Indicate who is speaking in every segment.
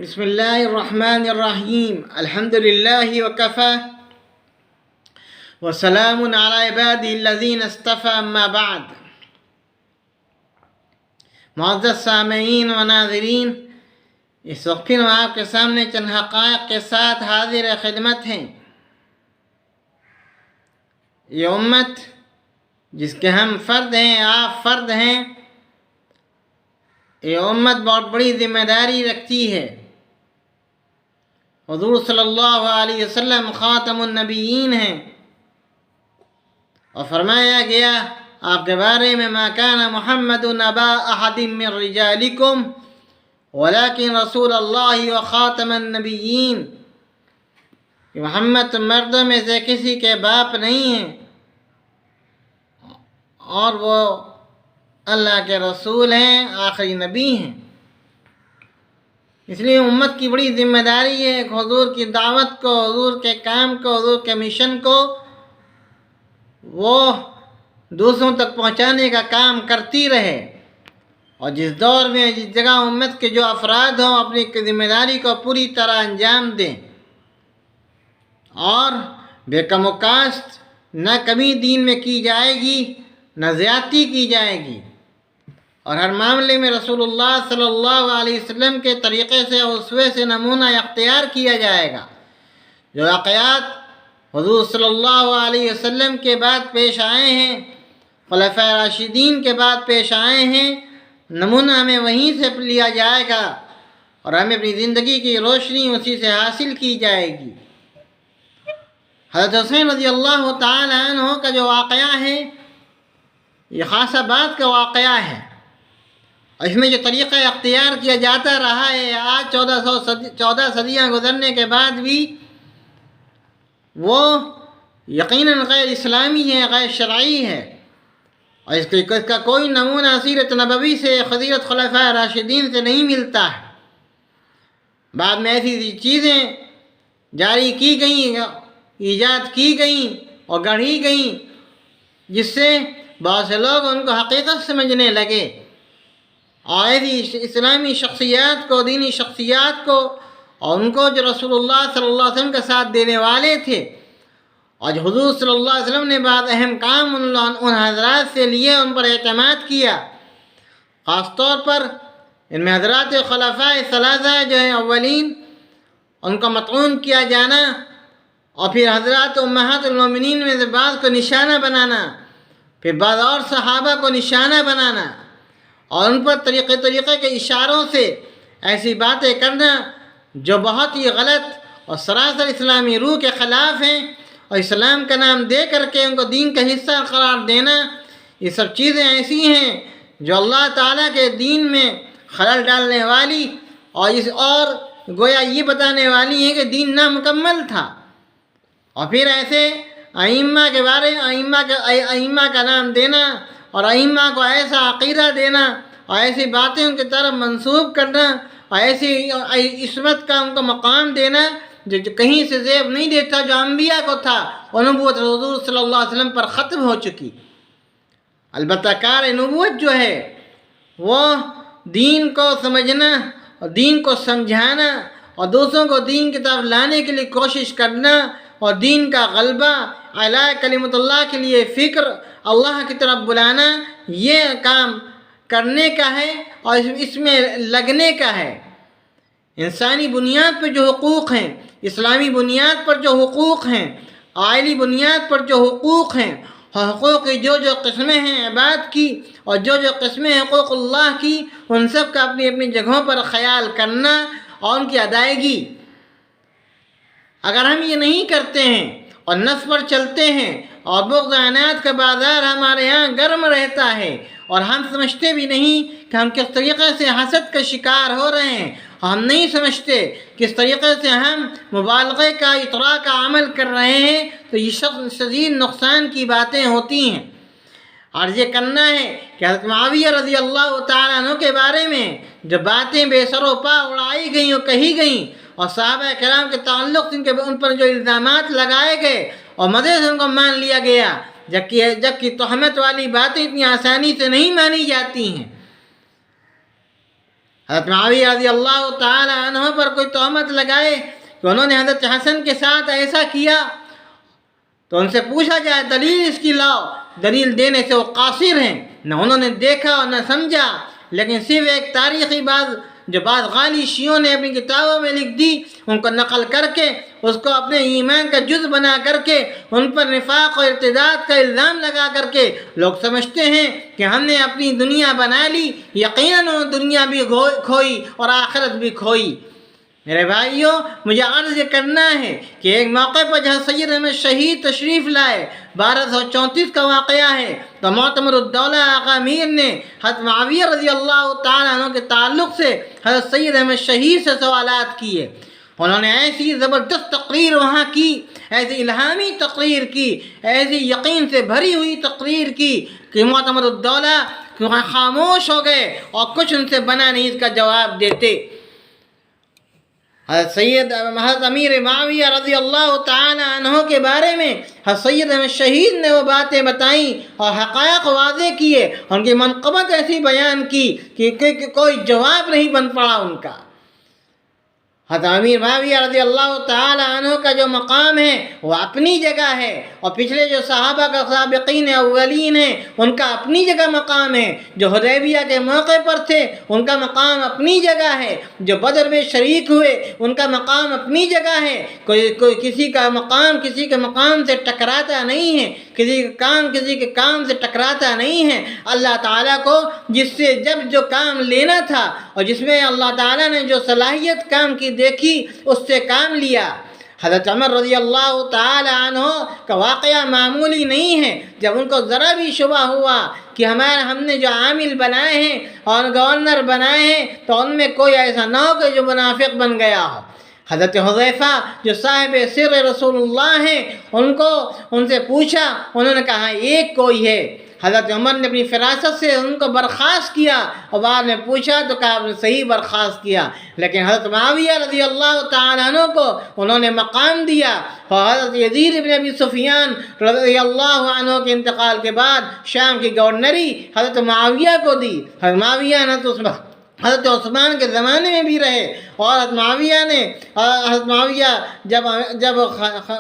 Speaker 1: بسم اللہ الرحمن الرحیم الحمد للہ وکفی وسلام علی عبادہ الذین اصطفی اما بعد۔ معزز سامعین و ناظرین، اس وقت ہم آپ کے سامنے چند حقائق کے ساتھ حاضر خدمت ہیں۔ یہ امت جس کے ہم فرد ہیں، آپ فرد ہیں، یہ امت بہت بڑی ذمہ داری رکھتی ہے۔ حضور صلی اللہ علیہ وسلم خاتم النبیین ہیں، اور فرمایا گیا آپ کے بارے میں ما کان محمد ابا احد من رجالکم ولکن رسول اللہ و خاتم النبیین، کہ محمد مردوں میں سے کسی کے باپ نہیں ہیں اور وہ اللہ کے رسول ہیں، آخری نبی ہیں۔ اس لیے امت کی بڑی ذمہ داری ہے کہ حضور کی دعوت کو، حضور کے کام کو، حضور کے مشن کو وہ دوسروں تک پہنچانے کا کام کرتی رہے، اور جس دور میں جس جگہ امت کے جو افراد ہوں اپنی ذمہ داری کو پوری طرح انجام دیں، اور بے کم و کاست نہ کمی دین میں کی جائے گی نہ زیادتی کی جائے گی، اور ہر معاملے میں رسول اللہ صلی اللہ علیہ وسلم کے طریقے سے، اسوے سے نمونہ اختیار کیا جائے گا۔ جو واقعات حضور صلی اللہ علیہ وسلم کے بعد پیش آئے ہیں، خلفائے راشدین کے بعد پیش آئے ہیں، نمونہ ہمیں وہیں سے لیا جائے گا، اور ہمیں اپنی زندگی کی روشنی اسی سے حاصل کی جائے گی۔ حضرت حسین رضی اللہ تعالی عنہ کا جو واقعہ ہے، یہ خاص بات کا واقعہ ہے، اور اس میں جو طریقہ اختیار کیا جاتا رہا ہے، آج 14 صدیاں گزرنے کے بعد بھی وہ یقیناً غیر اسلامی ہے، غیر شرعی ہے، اور اس کا کوئی نمونہ سیرت نبوی سے، فضیلت خلفائے راشدین سے نہیں ملتا ہے۔ بعد میں ایسی چیزیں جاری کی گئیں، ایجاد کی گئیں اور گڑھی گئیں، جس سے بہت سے لوگ ان کو حقیقت سمجھنے لگے، اور ایسی اسلامی شخصیات کو، دینی شخصیات کو، اور ان کو جو رسول اللہ صلی اللہ علیہ وسلم کا ساتھ دینے والے تھے، اور جو حضور صلی اللہ علیہ وسلم نے بعض اہم کام ان حضرات سے لیے، ان پر اعتماد کیا۔ خاص طور پر ان میں حضرات خلفائے ثلاثہ جو ہیں اولین، ان کو مطعون کیا جانا، اور پھر حضرات امہات المومنین میں سے بعض کو نشانہ بنانا، پھر بعض اور صحابہ کو نشانہ بنانا، اور ان پر طریقے کے اشاروں سے ایسی باتیں کرنا جو بہت ہی غلط اور سراسر اسلامی روح کے خلاف ہیں، اور اسلام کا نام دے کر کے ان کو دین کا حصہ قرار دینا، یہ سب چیزیں ایسی ہیں جو اللہ تعالیٰ کے دین میں خلل ڈالنے والی، اور گویا یہ بتانے والی ہیں کہ دین نامکمل تھا۔ اور پھر ایسے ائمہ کے بارے ائمہ کا نام دینا، اور ائمہ کو ایسا عقیدہ دینا، اور ایسی باتیں ان کی طرف منسوب کرنا، اور ایسی عصمت کا ان کو مقام دینا جو کہیں سے زیب نہیں دیتا، جو انبیاء کو تھا، اور نبوت حضور صلی اللہ علیہ وسلم پر ختم ہو چکی۔ البتہ کار نبوت جو ہے وہ دین کو سمجھنا اور دین کو سمجھانا، اور دوسروں کو دین کی طرف لانے کے لیے کوشش کرنا، اور دین کا غلبہ، اعلاء کلمت اللہ کے لیے فکر، اللہ کی طرف بلانا، یہ کام کرنے کا ہے اور اس میں لگنے کا ہے۔ انسانی بنیاد پر جو حقوق ہیں، اسلامی بنیاد پر جو حقوق ہیں، آئلی بنیاد پر جو حقوق ہیں، حقوق کی جو قسمیں ہیں عباد کی، اور جو قسمیں حقوق اللہ کی، ان سب کا اپنی اپنی جگہوں پر خیال کرنا اور ان کی ادائیگی۔ اگر ہم یہ نہیں کرتے ہیں اور نفس پر چلتے ہیں، اور بغض عناد کا بازار ہمارے ہاں گرم رہتا ہے، اور ہم سمجھتے بھی نہیں کہ ہم کس طریقے سے حسد کا شکار ہو رہے ہیں، ہم نہیں سمجھتے کس طریقے سے ہم مبالغے کا، اطراء کا عمل کر رہے ہیں، تو یہ شدید نقصان کی باتیں ہوتی ہیں۔ اور یہ کرنا ہے کہ حضرت معاویہ رضی اللہ تعالیٰ عنہ کے بارے میں جو باتیں بے سر و پا اڑائی گئیں اور کہی گئیں، اور صحابہ کرام کے تعلق ان پر جو الزامات لگائے گئے اور مزے سے ان کو مان لیا گیا، جبکہ تہمت والی باتیں اتنی آسانی سے نہیں مانی جاتی ہیں۔ حضرت معاویہ رضی اللہ تعالی عنہ پر کوئی تہمت لگائے کہ انہوں نے حضرت حسن کے ساتھ ایسا کیا، تو ان سے پوچھا جائے دلیل اس کی لاؤ، دلیل دینے سے وہ قاصر ہیں، نہ انہوں نے دیکھا اور نہ سمجھا، لیکن صرف ایک تاریخی جو بعض غالی شیعوں نے اپنی کتابوں میں لکھ دی، ان کو نقل کر کے اس کو اپنے ایمان کا جز بنا کر کے ان پر نفاق اور ارتداد کا الزام لگا کر کے لوگ سمجھتے ہیں کہ ہم نے اپنی دنیا بنا لی، یقیناً وہ دنیا بھی کھوئی اور آخرت بھی کھوئی۔ میرے بھائیوں، مجھے عرض یہ کرنا ہے کہ ایک موقع پر جہاں سید احمد شہید تشریف لائے، 1234 کا واقعہ ہے، تو معتمر الدولہ آقا امیر نے حضرت معاویہ رضی اللہ تعالیٰ عنہ کے تعلق سے حضرت سید احمد شہید سے سوالات کیے۔ انہوں نے ایسی زبردست تقریر وہاں کی، ایسی الہامی تقریر کی، ایسی یقین سے بھری ہوئی تقریر کی کہ معتمر الدولہ خاموش ہو گئے اور کچھ ان سے بنا نہیں اس کا جواب دیتے۔ حضرت امیر معاویہ رضی اللہ تعالی عنہ کے بارے میں حضرت سید احمد شہید نے وہ باتیں بتائیں اور حقائق واضح کیے، ان کی منقبت ایسی بیان کی کہ کوئی جواب نہیں بن پڑا ان کا۔ حضرت امیر معاویہ رضی اللہ تعالی عنہ کا جو مقام ہے وہ اپنی جگہ ہے، اور پچھلے جو صحابہ کا سابقین اولین ہیں ان کا اپنی جگہ مقام ہے، جو حدیبیہ کے موقع پر تھے ان کا مقام اپنی جگہ ہے، جو بدر میں شریک ہوئے ان کا مقام اپنی جگہ ہے۔ کوئی کسی کا مقام کسی کے مقام سے ٹکراتا نہیں ہے، کسی کا کام کسی کے کام سے ٹکراتا نہیں ہے۔ اللہ تعالیٰ کو جس سے جب جو کام لینا تھا اور جس میں اللہ تعالیٰ نے جو صلاحیت کام کی دیکھی اس سے کام لیا۔ حضرت عمر رضی اللہ تعالی عنہ کا واقعہ معمولی نہیں ہے۔ جب ان کو ذرا بھی شبہ ہوا کہ ہم نے جو عامل بنائے ہیں اور گورنر بنائے ہیں تو ان میں کوئی ایسا نہ ہو کہ جو منافق بن گیا ہو۔ حضرت حذیفہ جو صاحب سر رسول اللہ ہیں ان سے پوچھا، انہوں نے کہا ایک کوئی ہے۔ حضرت عمر نے اپنی فراست سے ان کو برخاست کیا اور بعد میں پوچھا تو کہا آپ نے صحیح برخاست کیا، لیکن حضرت معاویہ رضی اللہ تعالیٰ عنہ کو انہوں نے مقام دیا، اور حضرت یزید بن ابی سفیان رضی اللہ عنہ کے انتقال کے بعد شام کی گورنری حضرت معاویہ کو دی۔ حضرت معاویہ نے تو حضرت عثمان کے زمانے میں بھی رہے، اور حضرت معاویہ جب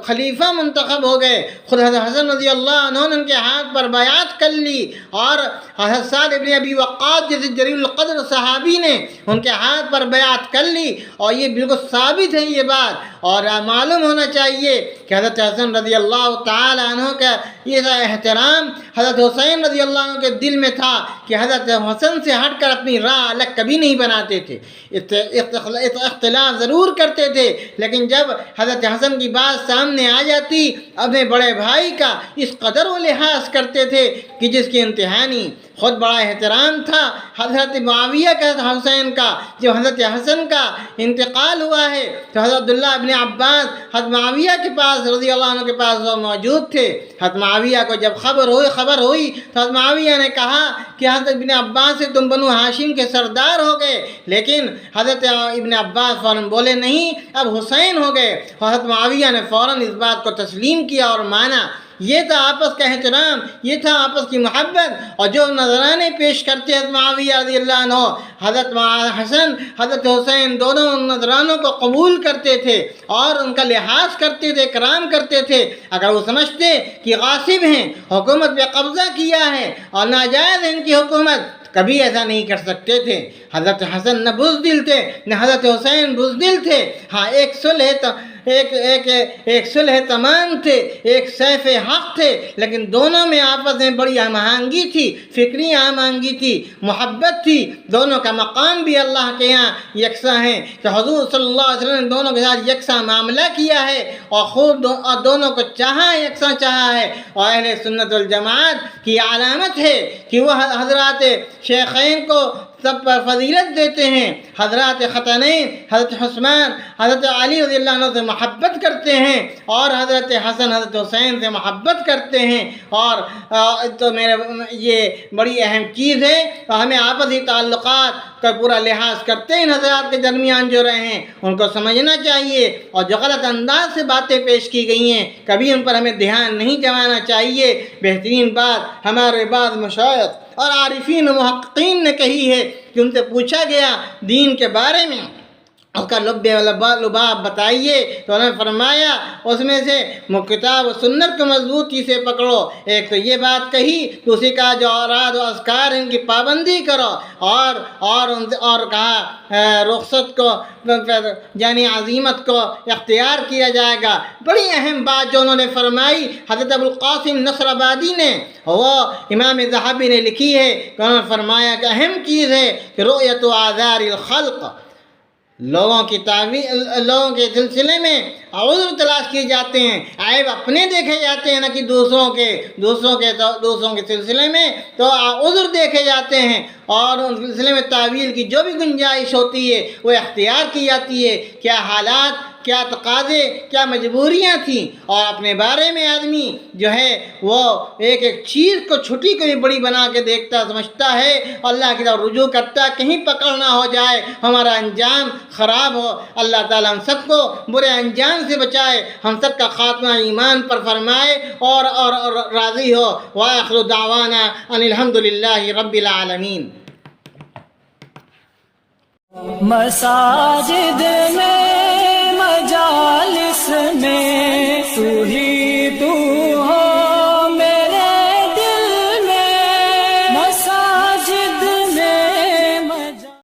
Speaker 1: خلیفہ منتخب ہو گئے، خود حضرت حسن رضی اللہ عنہ نے ان کے ہاتھ پر بیعت کر لی، اور حضرت سعد بن ابی وقاص جیسے جلیل القدر صحابی نے ان کے ہاتھ پر بیعت کر لی، اور یہ بالکل ثابت ہے یہ بات، اور معلوم ہونا چاہیے کہ حضرت حسن رضی اللہ تعالی عنہ کا یہ احترام حضرت حسین رضی اللہ عنہ کے دل میں تھا کہ حضرت حسن سے ہٹ کر اپنی راہ الگ کبھی نہیں بناتے تھے، اختلاف ضرور کرتے تھے، لیکن جب حضرت حسن کی بات سامنے آ جاتی اپنے بڑے بھائی کا اس قدر وہ لحاظ کرتے تھے کہ جس کی انتہا نہیں۔ خود بڑا احترام تھا حضرت معاویہ کا حسین کا۔ جب حضرت حسن کا انتقال ہوا ہے تو حضرت عبداللہ ابن عباس حضرت معاویہ کے پاس رضی اللہ عنہ کے پاس وہ موجود تھے۔ حضرت معاویہ کو جب خبر ہوئی تو حضرت معاویہ نے کہا کہ حضرت ابن عباس سے تم بنو ہاشم کے سردار ہو گئے، لیکن حضرت ابن عباس فوراً بولے نہیں، اب حسین ہو گئے، اور حضرت معاویہ نے فوراً اس بات کو تسلیم کیا اور مانا۔ یہ تھا آپس کا احترام، یہ تھا آپس کی محبت، اور جو نذرانے پیش کرتے حضرت معاویہ رضی اللہ عنہ، حضرت حسن حضرت حسین دونوں ان نذرانوں کو قبول کرتے تھے اور ان کا لحاظ کرتے تھے، کرام کرتے تھے۔ اگر وہ سمجھتے کہ غاصب ہیں، حکومت پہ قبضہ کیا ہے اور ناجائز ہے ان کی حکومت، کبھی ایسا نہیں کر سکتے تھے۔ حضرت حسن نہ بزدل تھے نہ حضرت حسین بزدل تھے۔ ہاں ایک صلح تمام تھے، ایک سیف حق تھے، لیکن دونوں میں آپس میں بڑی ہم آہنگی تھی، فکری ہم آہنگی تھی، محبت تھی۔ دونوں کا مقام بھی اللہ کے یہاں یکساں ہے کہ حضور صلی اللہ علیہ وسلم نے دونوں کے ساتھ یکساں معاملہ کیا ہے اور دونوں کو یکساں چاہا ہے، اور اہل سنت والجماعت کی علامت ہے کہ وہ حضرات شیخین کو سب پر فضیلت دیتے ہیں، حضرات ختنین حضرت عثمان حضرت علی رضی اللہ عنہ سے محبت کرتے ہیں، اور حضرت حسن حضرت حسین سے محبت کرتے ہیں۔ اور تو یہ بڑی اہم چیز ہے، اور ہمیں آپسی تعلقات کا پورا لحاظ کرتے ہیں حضرات کے درمیان جو رہے ہیں ان کو سمجھنا چاہیے، اور جو غلط انداز سے باتیں پیش کی گئی ہیں کبھی ان پر ہمیں دھیان نہیں جمانا چاہیے۔ بہترین بات ہمارے بعض مشائخ اور عارفین و محققین نے کہی ہے کہ ان سے پوچھا گیا دین کے بارے میں اس کا لباب بتائیے، تو انہوں نے فرمایا اس میں سے کتاب و سنت کو مضبوطی سے پکڑو، ایک تو یہ بات کہی، دوسری کہا جو اوراد و اذکار ان کی پابندی کرو، اور کہا رخصت کو یعنی عزیمت کو اختیار کیا جائے گا۔ بڑی اہم بات جو انہوں نے فرمائی حضرت ابو القاسم نصر آبادی نے، وہ امام ذہبی نے لکھی ہے کہ انہوں نے فرمایا کہ اہم چیز ہے کہ رؤیت و آثار الخلق، لوگوں کے سلسلے میں عذر تلاش کیے جاتے ہیں، عیب اپنے دیکھے جاتے ہیں نہ کہ دوسروں کے سلسلے میں تو عذر دیکھے جاتے ہیں، اور ان سلسلے میں تعویل کی جو بھی گنجائش ہوتی ہے وہ اختیار کی جاتی ہے۔ کیا حالات، کیا تقاضے، کیا مجبوریاں تھیں، اور اپنے بارے میں آدمی جو ہے وہ ایک چیز کو چھٹی کو بھی بڑی بنا کے دیکھتا سمجھتا ہے، اللہ کی طرف رجوع کرتا، کہیں پکڑ نہ ہو جائے، ہمارا انجام خراب ہو۔ اللہ تعالیٰ ہم سب کو برے انجام سے بچائے، ہم سب کا خاتمہ ایمان پر فرمائے اور راضی ہو۔ وآخر دعوانا ان الحمدللہ رب العالمین۔
Speaker 2: مساجد میں